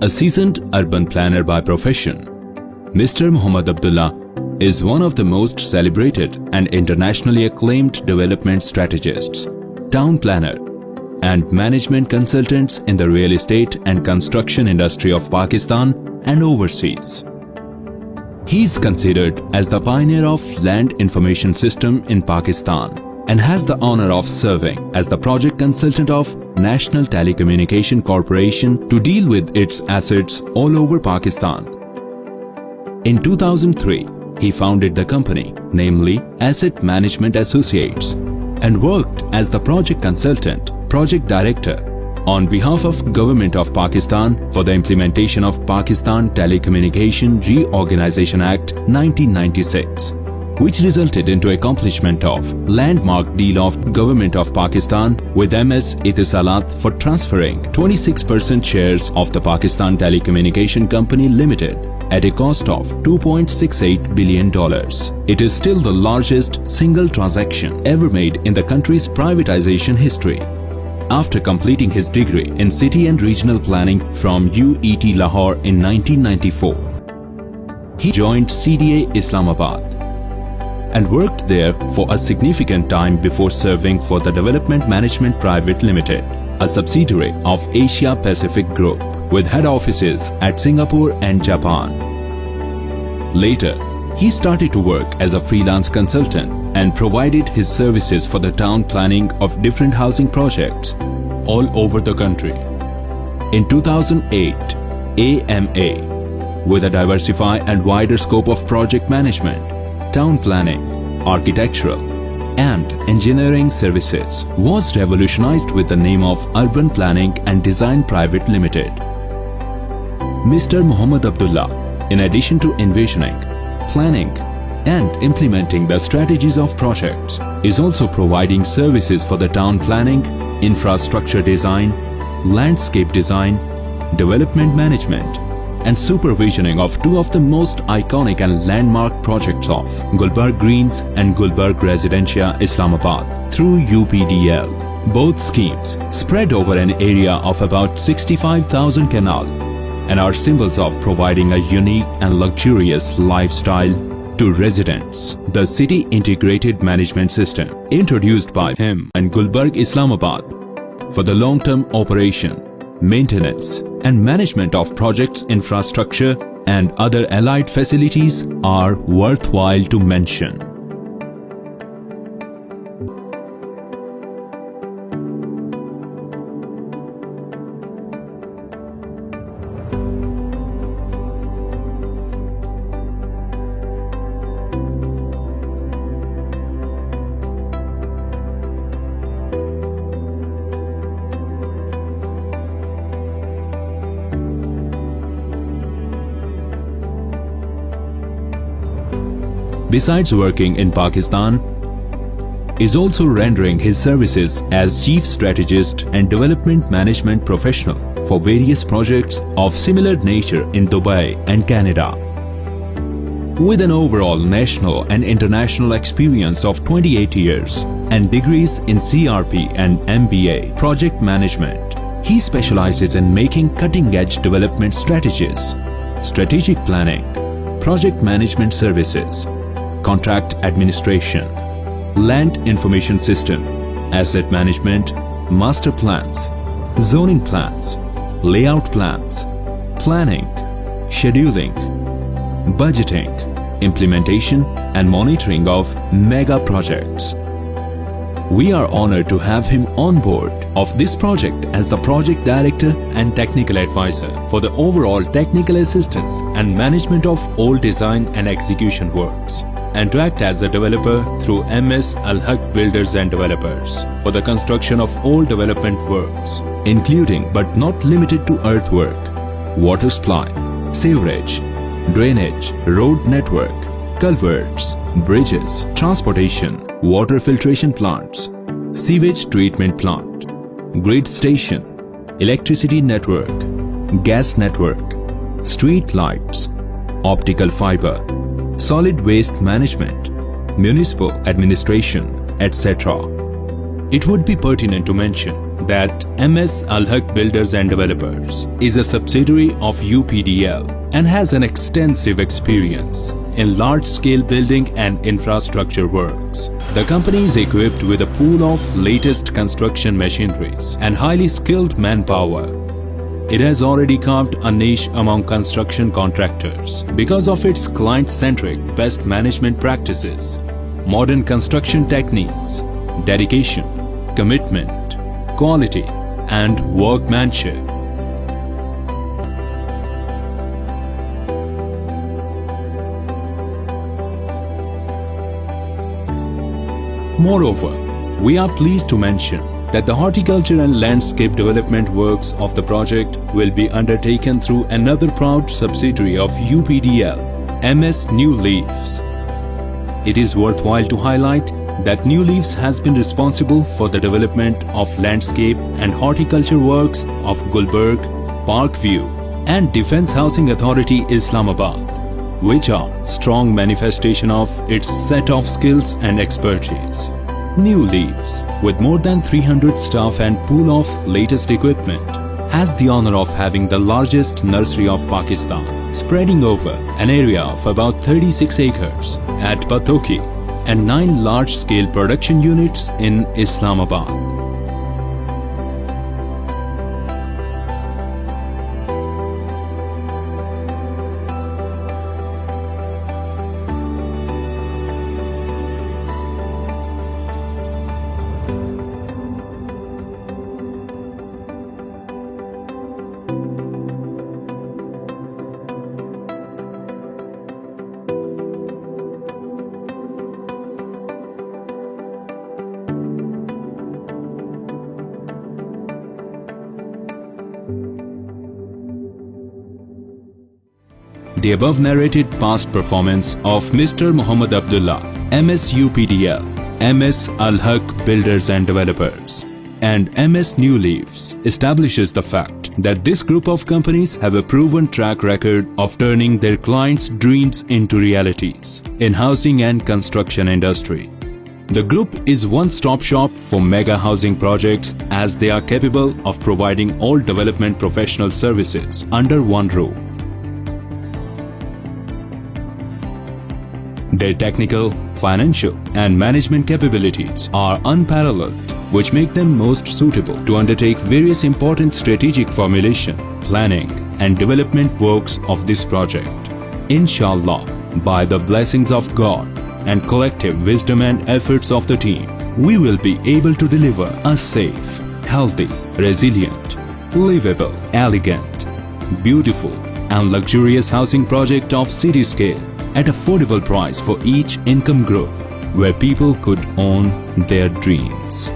A seasoned urban planner by profession, Mr. Muhammad Abdullah is one of the most celebrated and internationally acclaimed development strategists, town planner, and management consultants in the real estate and construction industry of Pakistan and overseas. He is considered as the pioneer of land information system in Pakistan and has the honor of serving as the project consultant of National Telecommunication Corporation to deal with its assets all over Pakistan. In 2003, he founded the company, namely Asset Management Associates, and worked as the project consultant, project director on behalf of Government of Pakistan for the implementation of Pakistan Telecommunication Reorganization Act 1996, which resulted into accomplishment of landmark deal of Government of Pakistan with MS Etisalat for transferring 26% shares of the Pakistan Telecommunication Company Limited at a cost of $2.68 billion. It is still the largest single transaction ever made in the country's privatization history. After completing his degree in City and Regional Planning from UET Lahore in 1994, he joined CDA Islamabad and worked there for a significant time before serving for the Development Management Private Limited, a subsidiary of Asia Pacific Group with head offices at Singapore and Japan. Later, he started to work as a freelance consultant and provided his services for the town planning of different housing projects all over the country. In 2008, AMA, with a diversified and wider scope of project management, town planning, architectural, and engineering services, was revolutionized with the name of Urban Planning and Design Private Limited. Mr. Muhammad Abdullah, in addition to envisioning, planning, and implementing the strategies of projects, is also providing services for the town planning, infrastructure design, landscape design, development management, and supervisioning of two of the most iconic and landmark projects of Gulbarg Greens and Gulbarg Residencia Islamabad through UPDL. Both schemes spread over an area of about 65,000 canal and are symbols of providing a unique and luxurious lifestyle to residents. The City Integrated Management System, introduced by him and Gulbarg Islamabad for the long-term operation, maintenance, and management of projects, infrastructure, and other allied facilities are worthwhile to mention. Besides working in Pakistan, is also rendering his services as chief strategist and development management professional for various projects of similar nature in Dubai and Canada. With an overall national and international experience of 28 years and degrees in CRP and MBA project management, he specializes in making cutting-edge development strategies, strategic planning, project management services, contract administration, land information system, asset management, master plans, zoning plans, layout plans, planning, scheduling, budgeting, implementation and monitoring of mega projects. We are honored to have him on board of this project as the project director and technical advisor for the overall technical assistance and management of all design and execution works, and to act as a developer through MS Al Haq Builders and Developers for the construction of all development works, including but not limited to earthwork, water supply, sewerage, drainage, road network, culverts, bridges, transportation, water filtration plants, sewage treatment plant, grid station, electricity network, gas network, street lights, optical fiber, solid waste management, municipal administration, etc. It would be pertinent to mention that MS Al Haq Builders and Developers is a subsidiary of UPDL and has an extensive experience in large-scale building and infrastructure works. The company is equipped with a pool of latest construction machineries and highly skilled manpower. It has already carved a niche among construction contractors because of its client-centric best management practices, modern construction techniques, dedication, commitment, quality, and workmanship. Moreover, we are pleased to mention that the horticulture and landscape development works of the project will be undertaken through another proud subsidiary of UPDL, MS New Leaves. It is worthwhile to highlight that New Leaves has been responsible for the development of landscape and horticulture works of Gulberg, Parkview, and Defence Housing Authority Islamabad, which are strong manifestation of its set of skills and expertise. New Leaves, with more than 300 staff and pool of latest equipment, has the honor of having the largest nursery of Pakistan, spreading over an area of about 36 acres at Pathoki and 9 large-scale production units in Islamabad. The above narrated past performance of Mr. Muhammad Abdullah, MS UPDL, MS Al Haq Builders and Developers, and MS New Leaves establishes the fact that this group of companies have a proven track record of turning their clients' dreams into realities in housing and construction industry. The group is one-stop shop for mega housing projects as they are capable of providing all development professional services under one roof. Their technical, financial, and management capabilities are unparalleled, which make them most suitable to undertake various important strategic formulation, planning, and development works of this project. Inshallah, by the blessings of God and collective wisdom and efforts of the team, we will be able to deliver a safe, healthy, resilient, livable, elegant, beautiful, and luxurious housing project of city scale at affordable price for each income group, where people could own their dreams.